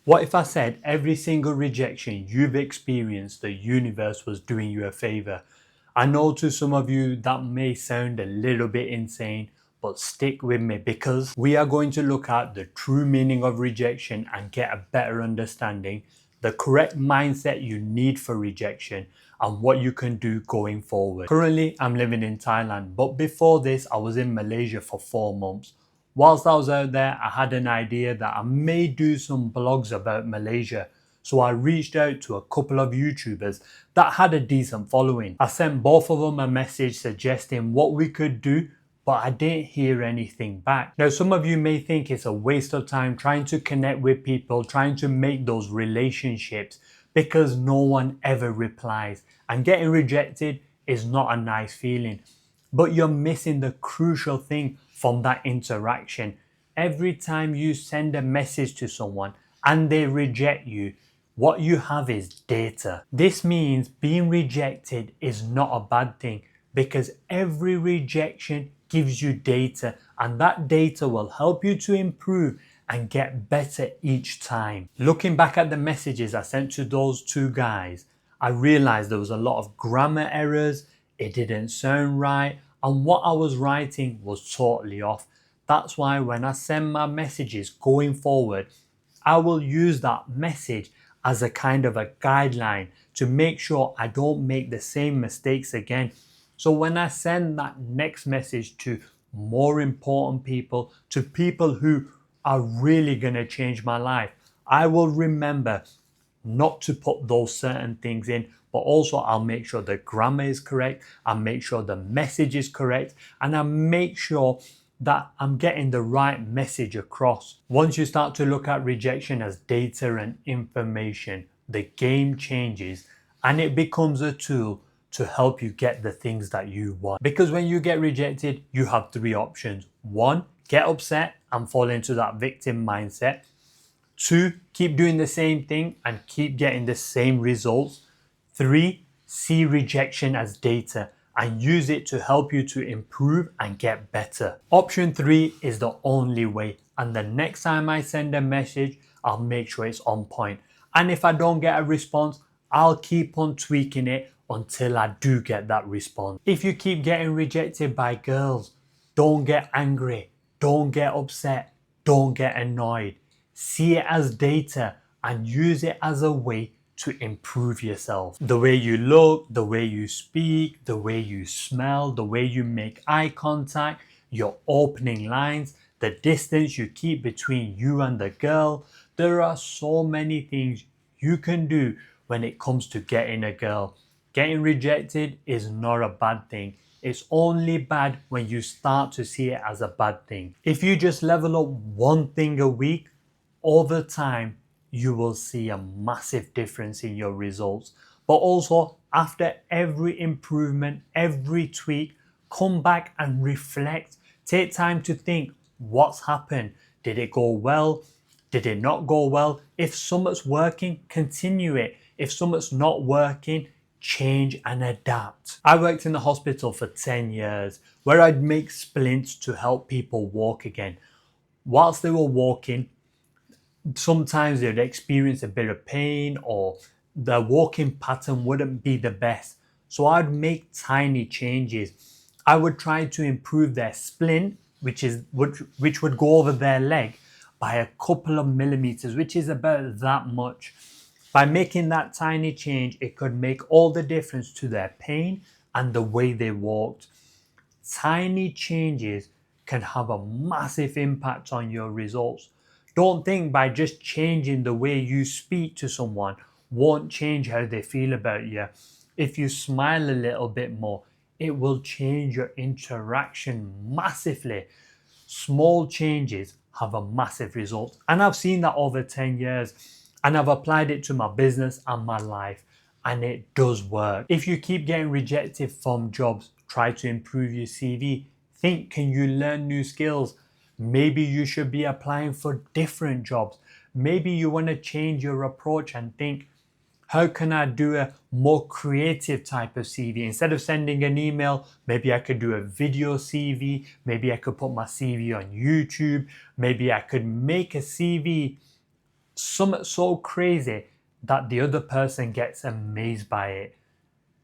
What if I said every single rejection you've experienced, the universe was doing you a favor? I know to some of you that may sound a little bit insane, but stick with me because we are going to look at the true meaning of rejection and get a better understanding, the correct mindset you need for rejection, and what you can do going forward. Currently, I'm living in Thailand, but before this, I was in Malaysia for 4 months. Whilst I was out there, I had an idea that I may do some blogs about Malaysia. So I reached out to a couple of YouTubers that had a decent following. I sent both of them a message suggesting what we could do, but I didn't hear anything back. Now, some of you may think it's a waste of time trying to connect with people, trying to make those relationships because no one ever replies. And getting rejected is not a nice feeling. But you're missing the crucial thing from that interaction. Every time you send a message to someone and they reject you, what you have is data. This means being rejected is not a bad thing because every rejection gives you data, and that data will help you to improve and get better each time. Looking back at the messages I sent to those two guys, I realized there was a lot of grammar errors, it didn't sound right, and what I was writing was totally off. That's why when I send my messages going forward, I will use that message as a kind of a guideline to make sure I don't make the same mistakes again. So when I send that next message to more important people, to people who are really going to change my life, I will remember not to put those certain things in, but also I'll make sure the grammar is correct, I'll make sure the message is correct, and I'll make sure that I'm getting the right message across. Once you start to look at rejection as data and information, the game changes and it becomes a tool to help you get the things that you want. Because when you get rejected, you have three options. One, get upset and fall into that victim mindset. Two, keep doing the same thing and keep getting the same results. Three, see rejection as data and use it to help you to improve and get better. Option three is the only way, and the next time I send a message, I'll make sure it's on point. And if I don't get a response, I'll keep on tweaking it until I do get that response. If you keep getting rejected by girls, don't get angry, don't get upset, don't get annoyed. See it as data and use it as a way to improve yourself. The way you look, the way you speak, the way you smell, the way you make eye contact, your opening lines, the distance you keep between you and the girl. There are so many things you can do when it comes to getting a girl. Getting rejected is not a bad thing. It's only bad when you start to see it as a bad thing. If you just level up one thing a week, over time, you will see a massive difference in your results. But also, after every improvement, every tweak, come back and reflect. Take time to think, what's happened? Did it go well? Did it not go well? If something's working, continue it. If something's not working, change and adapt. I worked in the hospital for 10 years where I'd make splints to help people walk again. Whilst they were walking, sometimes they'd experience a bit of pain or their walking pattern wouldn't be the best. So I'd make tiny changes. I would try to improve their splint, which would go over their leg by a couple of millimeters, which is about that much. By making that tiny change, it could make all the difference to their pain and the way they walked. Tiny changes can have a massive impact on your results. Don't think by just changing the way you speak to someone won't change how they feel about you. If you smile a little bit more, it will change your interaction massively. Small changes have a massive result. And I've seen that over 10 years and I've applied it to my business and my life, and it does work. If you keep getting rejected from jobs, try to improve your CV. Think, can you learn new skills? Maybe you should be applying for different jobs. Maybe you want to change your approach and think, how can I do a more creative type of CV? Instead of sending an email, maybe I could do a video CV. Maybe I could put my CV on YouTube. Maybe I could make a CV Something so crazy that the other person gets amazed by it.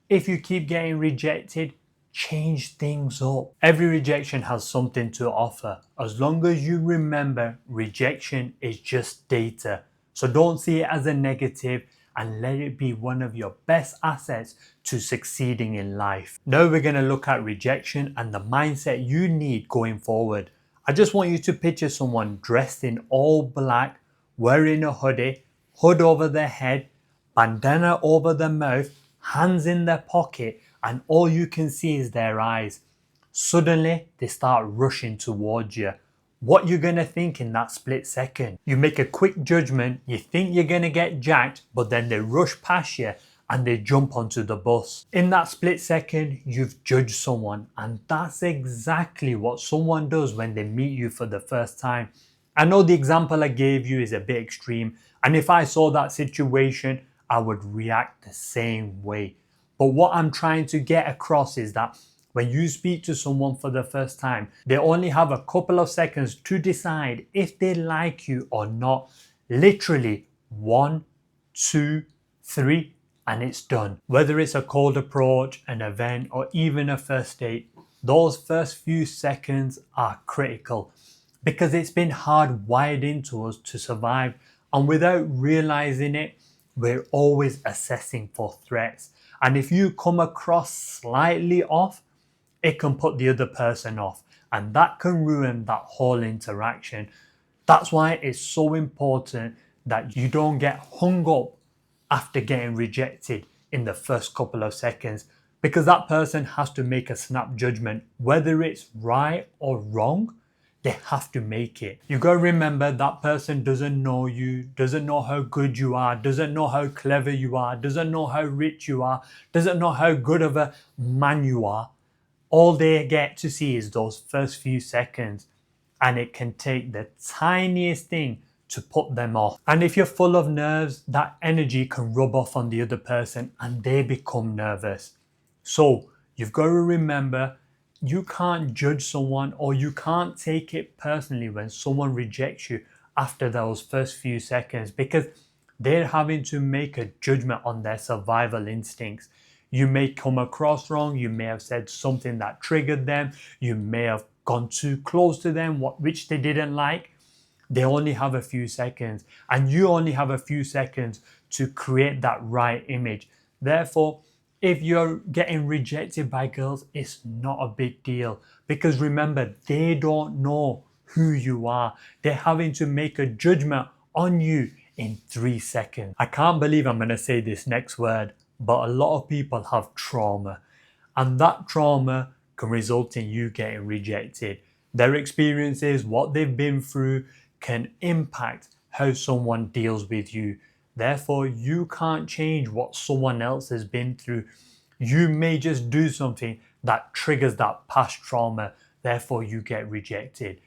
If you keep getting rejected, change things up. Every rejection has something to offer. As long as you remember, rejection is just data. So don't see it as a negative and let it be one of your best assets to succeeding in life. Now we're going to look at rejection and the mindset you need going forward. I just want you to picture someone dressed in all black, wearing a hoodie, hood over their head, bandana over their mouth, hands in their pocket, and all you can see is their eyes. Suddenly, they start rushing towards you. What you're going to think in that split second? You make a quick judgment, you think you're going to get jacked, but then they rush past you and they jump onto the bus. In that split second, you've judged someone, and that's exactly what someone does when they meet you for the first time. I know the example I gave you is a bit extreme, and if I saw that situation, I would react the same way. But what I'm trying to get across is that when you speak to someone for the first time, they only have a couple of seconds to decide if they like you or not. Literally 1, 2, 3, and it's done. Whether it's a cold approach, an event, or even a first date, those first few seconds are critical because it's been hardwired into us to survive, and without realizing it, we're always assessing for threats. And if you come across slightly off, it can put the other person off, and that can ruin that whole interaction. That's why it's so important that you don't get hung up after getting rejected in the first couple of seconds, because that person has to make a snap judgment. Whether it's right or wrong, they have to make it. You gotta remember that person doesn't know you, doesn't know how good you are, doesn't know how clever you are, doesn't know how rich you are, doesn't know how good of a man you are. All they get to see is those first few seconds, and it can take the tiniest thing to put them off. And if you're full of nerves, that energy can rub off on the other person and they become nervous. So you've got to remember, you can't judge someone or you can't take it personally when someone rejects you after those first few seconds, because they're having to make a judgment on their survival instincts. You may come across wrong, you may have said something that triggered them, you may have gone too close to them, which they didn't like. They only have a few seconds, and you only have a few seconds to create that right image. Therefore, if you're getting rejected by girls, it's not a big deal, because remember, they don't know who you are. They're having to make a judgment on you in 3 seconds. I can't believe I'm going to say this next word, but a lot of people have trauma, and that trauma can result in you getting rejected. Their experiences, what they've been through, can impact how someone deals with you. Therefore, you can't change what someone else has been through. You may just do something that triggers that past trauma. Therefore, you get rejected.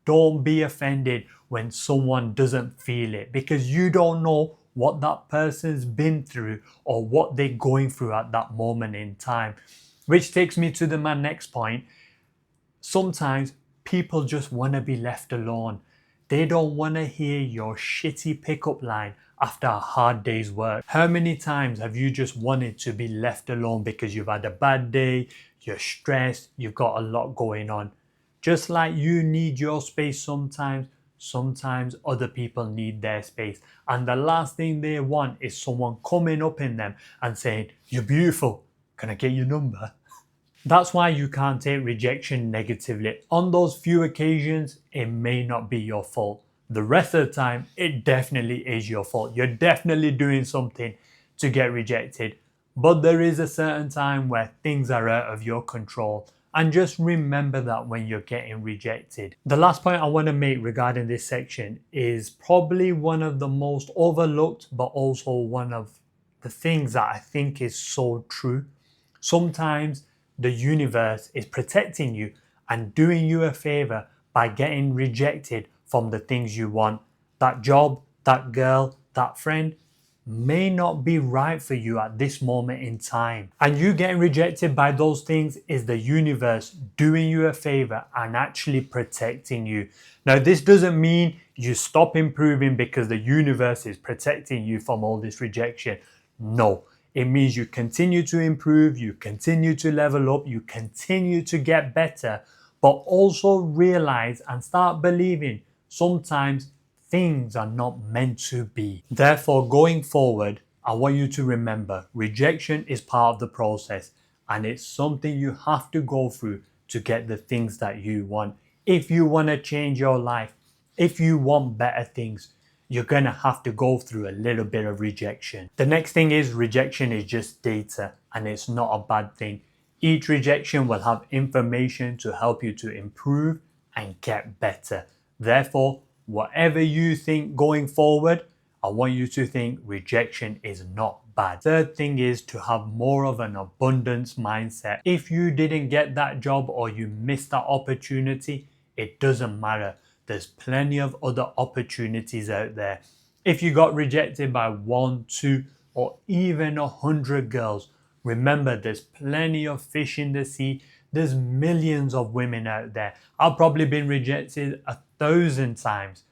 Don't be offended when someone doesn't feel it, because you don't know what that person's been through or what they're going through at that moment in time. Which takes me to my next point. Sometimes people just want to be left alone. They don't want to hear your shitty pickup line after a hard day's work. How many times have you just wanted to be left alone because you've had a bad day, you're stressed, you've got a lot going on? Just like you need your space sometimes other people need their space. And the last thing they want is someone coming up in them and saying, "You're beautiful, can I get your number?" That's why you can't take rejection negatively. On those few occasions, it may not be your fault. The rest of the time, it definitely is your fault. You're definitely doing something to get rejected. But there is a certain time where things are out of your control. And just remember that when you're getting rejected. The last point I want to make regarding this section is probably one of the most overlooked, but also one of the things that I think is so true. Sometimes the universe is protecting you and doing you a favor by getting rejected from the things you want. That job, that girl, that friend, may not be right for you at this moment in time. And you getting rejected by those things is the universe doing you a favor and actually protecting you. Now, this doesn't mean you stop improving because the universe is protecting you from all this rejection. No, it means you continue to improve, you continue to level up, you continue to get better, but also realize and start believing sometimes things are not meant to be. Therefore, going forward, I want you to remember rejection is part of the process and it's something you have to go through to get the things that you want. If you want to change your life, if you want better things, you're going to have to go through a little bit of rejection. The next thing is rejection is just data and it's not a bad thing. Each rejection will have information to help you to improve and get better. Therefore, whatever you think going forward, I want you to think rejection is not bad. Third thing is to have more of an abundance mindset. If you didn't get that job or you missed that opportunity, it doesn't matter. There's plenty of other opportunities out there. If you got rejected by 1, 2, or even 100 girls, remember there's plenty of fish in the sea. There's millions of women out there. I've probably been rejected 1,000 times.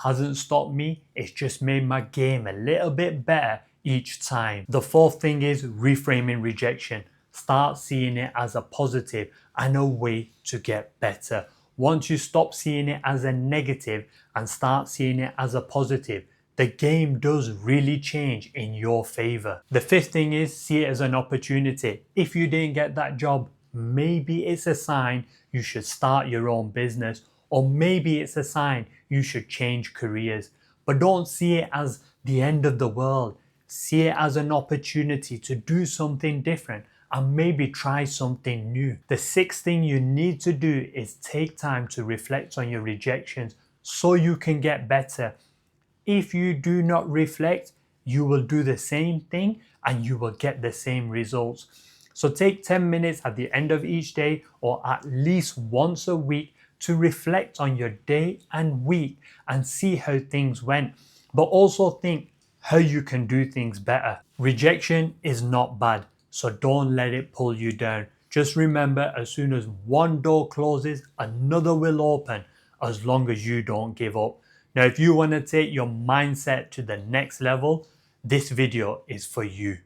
Hasn't stopped me, it's just made my game a little bit better each time. The fourth thing is reframing rejection. Start seeing it as a positive and a way to get better. Once you stop seeing it as a negative and start seeing it as a positive, the game does really change in your favor. The fifth thing is see it as an opportunity. If you didn't get that job, maybe it's a sign you should start your own business, or maybe it's a sign you should change careers. But don't see it as the end of the world. See it as an opportunity to do something different and maybe try something new. The sixth thing you need to do is take time to reflect on your rejections so you can get better. If you do not reflect, you will do the same thing and you will get the same results. So take 10 minutes at the end of each day or at least once a week to reflect on your day and week and see how things went. But also think how you can do things better. Rejection is not bad, so don't let it pull you down. Just remember, as soon as one door closes, another will open, as long as you don't give up. Now, if you want to take your mindset to the next level, this video is for you.